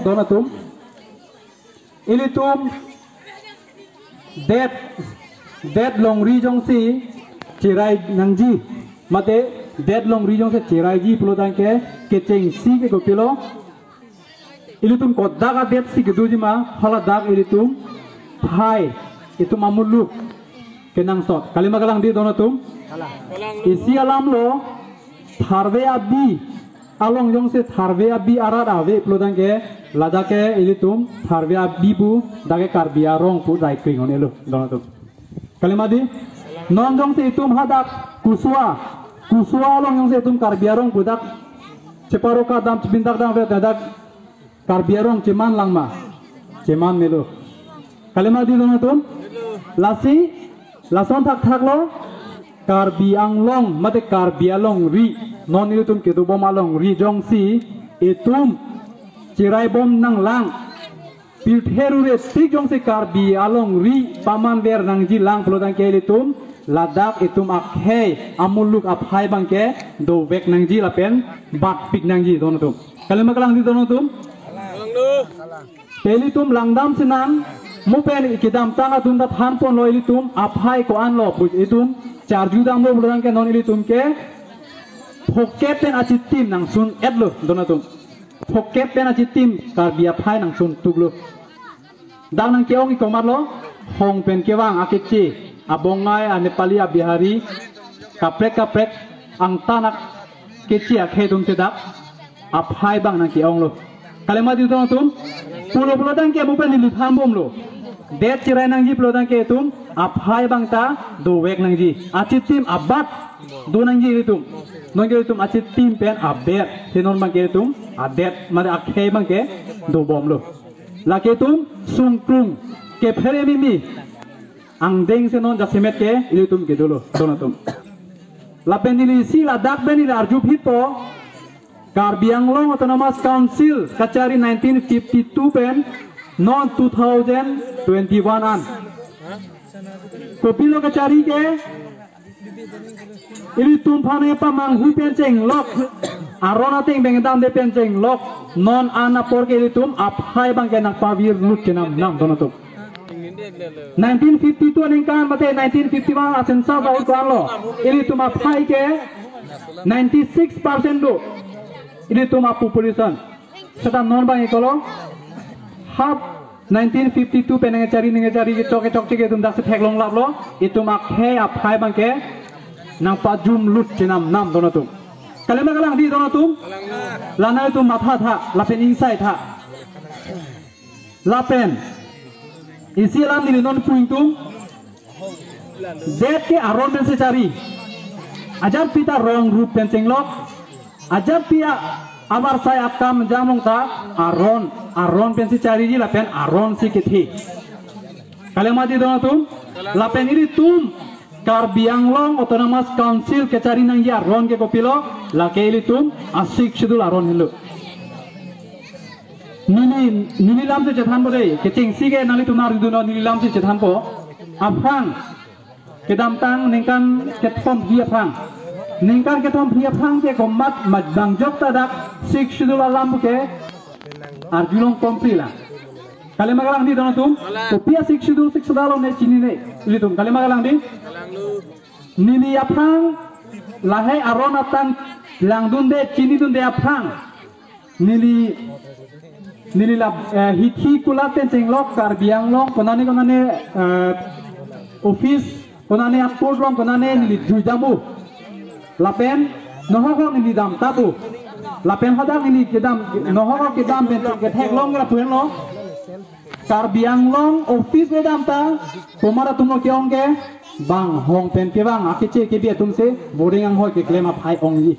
donatum ilitum det long ri jong si cirai nangji mate det long ri jong se cirai ji pulo dangke keceng si ke gopilo ilitum kodaga det si geduji ma hala dag ilitum phai itu mamuluk kenang sot kalima galang di donatum isi alam lo tharve abi along jong se tharve abi arat ave pulo dangke ladake ilitum tharve abi bu dage karbia rong pu dai kring on elu donatum kalima di non jong se itum hadak kuswa long jong se itum karbia rong budak ceparo ka dam bindak dam ve dadak karbia rong ceman langma ceman melu kalima di donatum lasi lason thak lo karbiang long mate karbialong ri non ilitum ketu bom along ri jong si itum cirai bom nang lang piltheru re tik jong se karbialong ri paman ver nang ji lang pelodang ke ilitum ladak itum akhe amuluk aphai bangke do vek nang ji lapen bat pik nang ji donatum kalima kalang di donatum pelitum langdam senang mupen ikidam tanga tunda than pon lo ilitum aphai ko an lo puj itum charju dam lo bulrang ke non ilitum ke phokep pen achitim nang sun edlo donatum phokep pen achitim karbia phai nang sun tuglo dang nang keong i komar lo hong pen kewang akitchi abongai anepali abihari kaprek ang tanak kechi akhe tum tedak aphai bang nang keong lo kalema di donatum pulo dang ke mupen li tham bom lo det cirai nang ji pulo dang ke tum aphai bang ta do wek nang ji achitim abat do nang ji itum non ke tum achitim pen abet senon bang ke tum adet mare akhe bang ke do bom lo la ke tum sungkrung ke phere mimi ang deng senon jasimet ke itum ke dolo donatum la penili si la dak benil arju phito Karbi Anglong Autonomous Council Kachari 1952 pen non 2021 an Kopilo Kachari ke ili tumphane pamang hu pen cheng lok arona ting bengdam de pen cheng lok non ana por ke ili tum aphai bang ke nak pavir lut ke nam donatum 1952 ningkan mate 1951 asensa baul kan lo ili tum aphai ke 96% do ini tuma population seta non bang ekolo half 1952 penenge cari cok ke tum dak thek long lap lo itu mak he aphai bang ke nang pajum lut chinam nam donatum kalema kalang di donatum lana itu matha tha lapen inside tha lapen isilam ni non puingtum det ke aron ben se cari ajar pita rong rup penceng lok ajar pia amar saya akam jamong ta aron pensi cari ji lapen aron si kithi kalema di donatum lapen ini tum Karbiang Long Autonomous Council ke cari nang ya aron ke kopilo la ke ili tum asik shedul aron hilu nini lam se chethan bo dei ke ching si ke nali tumar du no nini lam se chethan po afang ke dam tang ningkan ke thom hi afang ningkan ke thom hi afang ke komat majbang jok tadak sik shedul alam ke arjulong komprila kalema galang di donatum kopia sik shedul sik sadalo ne chini ne ili tum kalema galang di nini afang lahai aron atang langdun de chini dun de afang nili la hithi kula penceng lok Karbiang Long konane office konane aport long konane nili dujamu lapen nohok nili dam tatu lapen hadang nili kedam nohok kedam penceng ketek long la pueng lo Karbiang Long office de dam ta pomara tumno keong ke bang hong pen ke bang akiche ke bia tumse boarding ang hoi ke claim up hai ong yi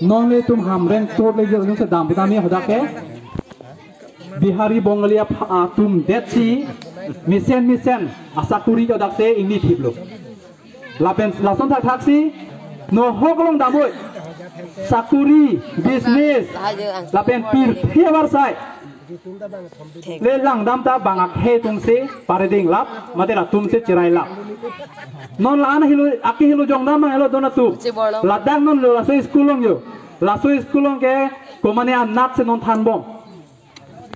non le tum hamren tot le jeng se dam pitami hoda ke Bihari Bongalia tum detsi misen asakuri jo dakse ingni thiplo lapen lason thak thaksi no hoklong daboy sakuri business lapen pir thebar sai le lang dam ta bangak he tumse pareding lap matela tumse chirai lap non lan hilu aki hilu jong dam helo dona tu ladang non laso schoolong yo laso schoolong ke komane anat se non than bom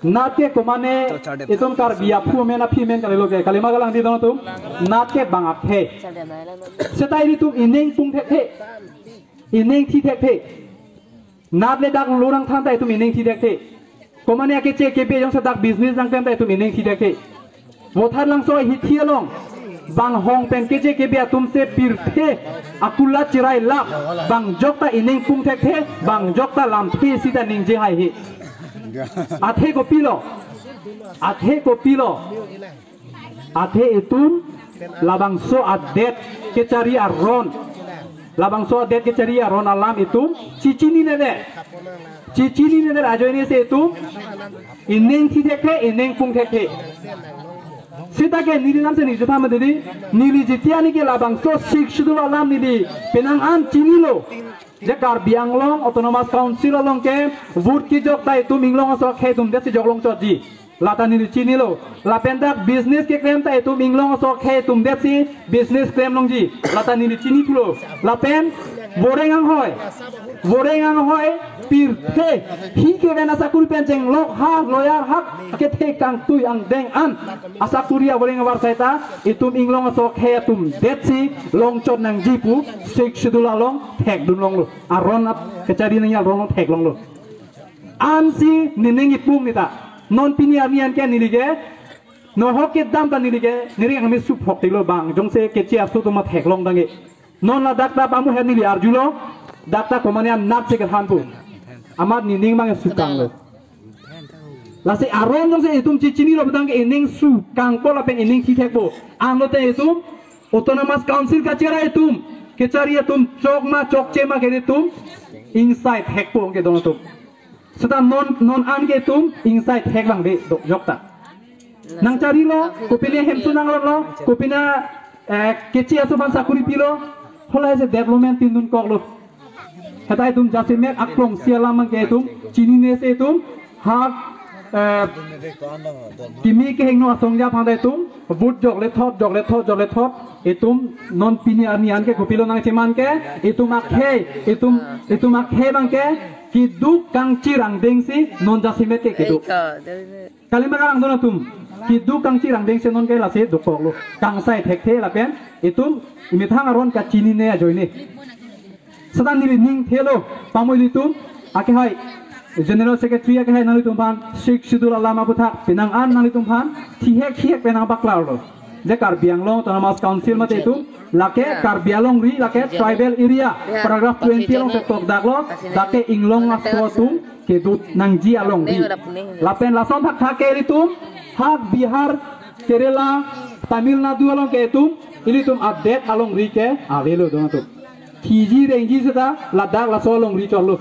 nat ke komane itum kar biya pu mena phi men kale loge kalima galang di dono tum nat ke bangak the setai di tum ining pung the ining thi the nat le dak lorang than tai tum ining thi the komane ke che ke be jong sadak business jang tem tai tum ining thi the bothar lang so hi thialong bang hong pen ke che ke be tum se pir the akula chirai lap bang jokta ining pung the bang jokta lam thi sita ning je hai hi athe ko pilo athe itum labang so adet ke cari aron labang so adet ke cari aron alam itum cicini ne ajo ini se itum ineng thi dekhe ineng pung dekhe sita ke nili nam se ni jotha ma dedi nili jitiani ke labang so sik shudul alam nili penang an cinilo Jakar bianglong autonomous council long ke vote ki jok tai tu minglong so khe tum desi jok long chot ji latani ni chini lo la pendak business ke claim tai tu minglong so khe tum desi business claim long ji latani ni chini thulo la pen borengang hoi pir the hi ke bena sakuri pen jeng lok ha loyar hak ke the kang tui ang deng an asakuria boreng war saita itum inglong so khe tum desi long chot nang jipu sik shudula long thek dun long lo aron ap kecari nang long thek long lo an si nineng ipung nita non pini arnian ke nilige no hokke dam ta nilige niring ang misu phok tilo bang jong se ke chi asu to ma thek long dange non la dakta pamu he nili arjulo dakta komane nap se ke hanpu amad nining mang su kang lo lasi aron jong se itum cicini lo bedang ke ining su kang ko la pen ining thi thek bo an lo te itum autonomous council ka chera itum ke cari itum chok chema ke itum inside hek po ke don tum sudah non an ke itum inside hek bang de dok jokta nang cari lo kopile hem sunang lo kopina keci asupan sakuri pilo holai se development tindun kok lo kata itum jasimet aklong sialam mang ke itum cini ne se itum hak kimi ke hengno asongja phang dai tum but jokle thot itum non pini arnian ke kopilo nang ceman ke itum akhe bang ke kiduk kang cirang dengsi non jasimet ke kiduk kalima karang dona tum kiduk kang cirang dengsi non ke lase dukok lo kang sai thek the la pen itum imithang aron ka chini ne ajoine sadan ni ning thelo pamoi litum ake hai General Secretary ke hai nali tumpan Sheikh Sidul Alama Buthak pinang an nali tumpan thiek penang baklar lo je Karbianglong Autonomous Council mate itu lake Karbialong ri lake tribal area paragraph 20 long tok daklo dake inglong astotum ke dut nangji along ri lapen lason thak thake ritum hak Bihar Kerala Tamil Nadu along ke itum ilitum update along ri ke avelo donatum khiji rengi seda Ladakh laso along ri cholo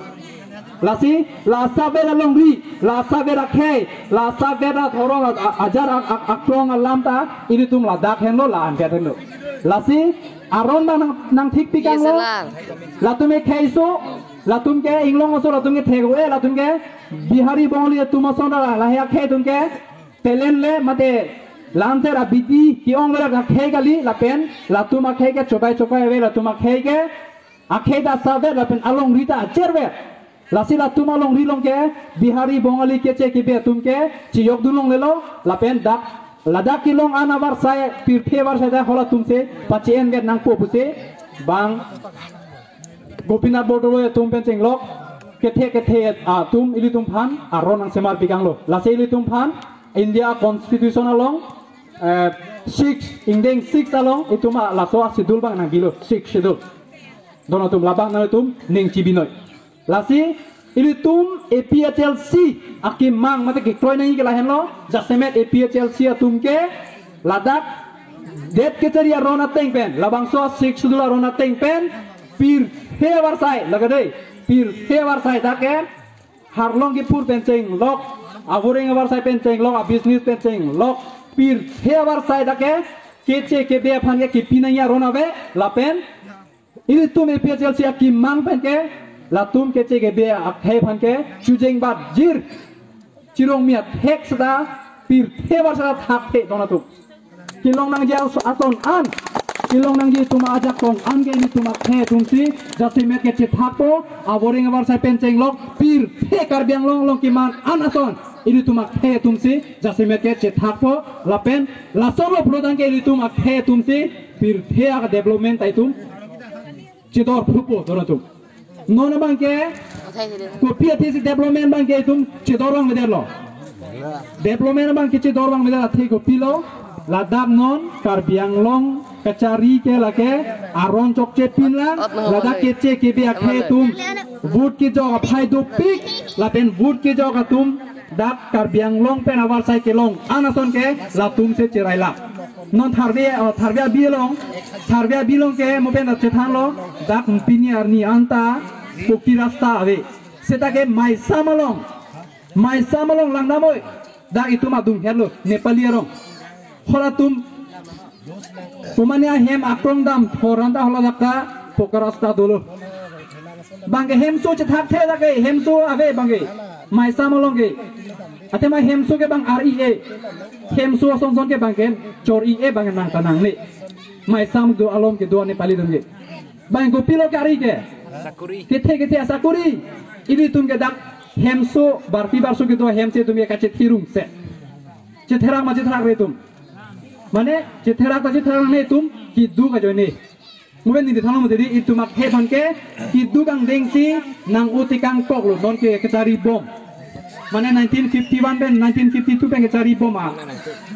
lasi lasa bera longri lasa bera khe lasa bera thorong ajar akrong alam ta ini tum Ladakh henlo la an henlo lasi aron nang thik pikang lo latum e khaiso latum ke inglong so latum ke thego e latum ke bihari bongli tum so na la ya khe tum ke telen le mate lamse ra biti ki ong ra khe gali lapen latum khe ke chokai we latum khe ke akhe da sabe lapen along rita cherwe lasi la tuma long rilong ke bihari bongali ke che ke be tum ke chiyok dulong lelo lapen dak ladak kilong anabar sai pirthe war sai da hola tum se pachien get nang po puse bang Gopinath Bordolo tum pen chenglok ke the tum ili tum phan aron ang semar pikang lo lasi ili tum phan India Constitution along 6 indeng 6 along ituma laso sidul bang nang bilo 6 sidul dono tum labang na tum ning chibinoi lasi ini tum APHLC akim mang mate ke kroy nang ikela henlo jasemet APHLC atum ke Ladakh det ke cari arona teng pen labang so 6 sidul arona teng pen pir hewar sai lagade pir hewar sai dake harlong ki pur penceng lok avoreng war sai penceng lok a business penceng lok pir hewar sai dake keche ke be phan ke pinanya rona be lapen ini tum APHLC akim mang pen ke latum kece ke be akhe phan ke chujeng bat jir chirong mia thek sada pir thebar sada thak the dona tu kilong nang ja ason an kilong nang ji tuma ajak tong an ke ni tuma the tumsi jasimet ke che thapo aboring abar sai penceng lok pir the Karbianglong long ki man an ason ini tumak he tumsi jasimet ke cetak po lapen lason lo pelodan ke ini tumak he tumsi pir he aga development itu cedor pupo donatum nona bangke kopi atis development bangke itu cedor bang meder lo development bangke cedor bang meder athi kopi lo ladak non karbiang long kacari ke lake aron chokche pinlang ladak kece kebe akhe tum wood ki jog phai do pik lapen wood ki jog tum dak karbiang long pen awal sai ke long anason ke la tum se chirai la non tharbia bilong ke mopen chethan lo dak pini arni anta puki rasta ave setake mai samalong langnamoy dak itu madung hello nepali arong hola tum Pumania hem akrong dam foranda hola daka pokarasta dulu. Bangke hem so cetak the dake hem so ave bangke mai samolong ke. Ate mai hem so ke bang RIA hem so song ke bangke chor IE bang nang tanang ni. Mai sam do alom ke do Nepali dum ke. Bang go pilo kari ke. Kethe sakuri. Ini tum ke dak hem so barpi barso ke do hem se tum ke kache thirung se. Cetherang ma cetherang re tum. Mane cetera ne tum kidu ka jone muben ni thang mo deri itu mak he banke kidu kang dengsi nang uti kang kok lo non ke kecari bom mane 1951 ben 1952 ben kecari bom a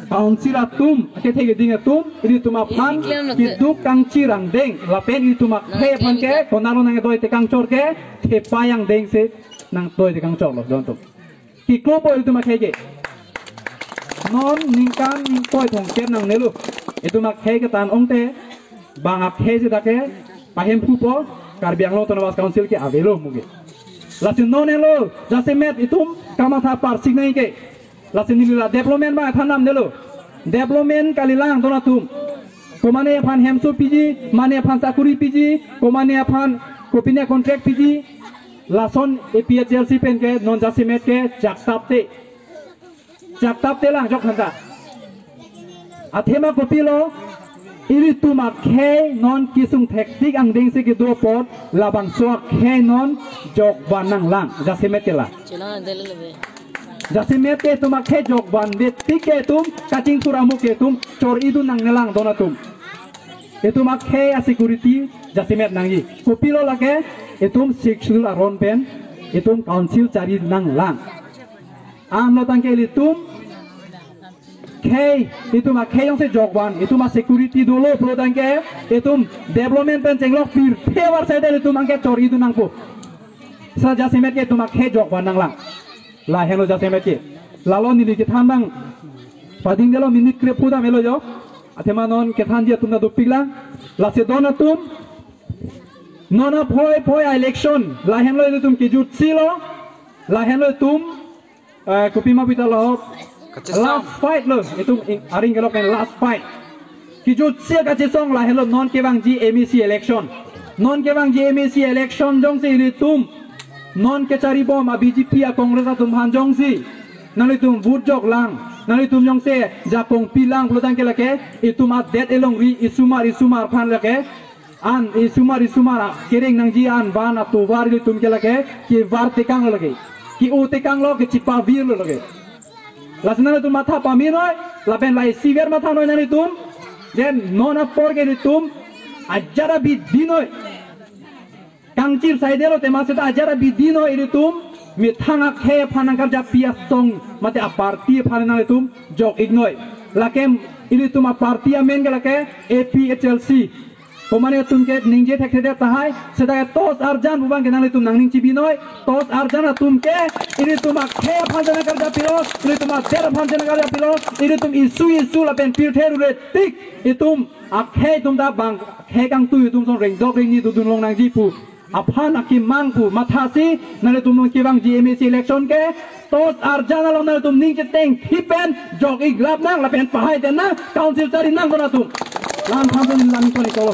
council tum ke thege ding tum ini tum aphan kidu kang cirang deng lapen itu mak he banke konalo nang doi te kang chor ke the payang dengsi nang doi te kang chor lo don tum ki klopo itu mak he non ningkan ningkoi thong kem nang nelu itu mak he ke tan ongte bang ap he je dake pahem pupo karbiang lo tonawas council ke avelo muge lasin non elo jasemet itum kama tha parsing nai ke lasin nila development ba thanam nelu development kalilang donatum komane aphan hemsu piji mane aphan sakuri piji komane aphan kopine contract piji lason APHLC pen ke non jasemet ke Jaktap telang jok handa. Athema kopilo iri tuma khe non kisung teknik ang ding se ke do pot labang so khe non jok banang lang jasimet ke la. Jasimet ke tuma khe jok ban de tike tum kacing suramu ke tum chor idu nang nelang donatum. Itu mak khe a security jasimet nangi. Kopilo lake itum sexual aron pen itum council cari nang lang. Am lo tangke litum K itu mak K yang se jogban itu mak security dulu pro tangke itu development pen cenglok pir pewar saya dari itu mangke cor itu nangpo saja semet ke itu mak K jogban nang lang lah hello ja semet ke lalu nili ke thambang pading delo minit kre puda melo jo atema non ke than dia tumna dupik lang la se dona tum nona phoi election la hello itu tum ki jut silo la hello tum kupima pita lo last fight lo itu aring kelok kan last fight kijut sia ka song la hello non ke bang ji MEC election jong se ini tum non ke cari bom a BJP a Congress a tum han jong si nali tum vote jok lang nali tum jong se japong pilang pulutang ke lake itu ma det elong ri isumar phan lake an isumar kereng nang ji an ban a tu war ri tum ke lake ki war tekang lake ki o tekang lo ke cipa vir lo lake lasna tu matha pami noi lapen lai siver matha noi nani tum jen nona por ke tum ajara biddi noi kangcir saidero tema seta ajara biddi noi tum mi thanga khe phanang kar ja pia song mate a party phanang tum jok ignoi lakem ini tum a party amen ke lake APHLC komane tum ke ningje thekhe tahai seta tos arjan bubang ke nani tum nangning chibi noi tos arjan tum ke ini tum a khe phanjana kar ja pilo ini tum a ter phanjana kar ja pilo ini tum isu la pen pir theru re tik itum a khe tum da bang khe kang tu tum song reng dok ring ni du dun long nang ji pu aphan akim mangpu mathasi nale tum ki bang GMC election ke tos arjana long nale tum ning che teng hipen jok iglap nang la pen pahai ten na council cari nang kona tum lam phamjani lam koni kolo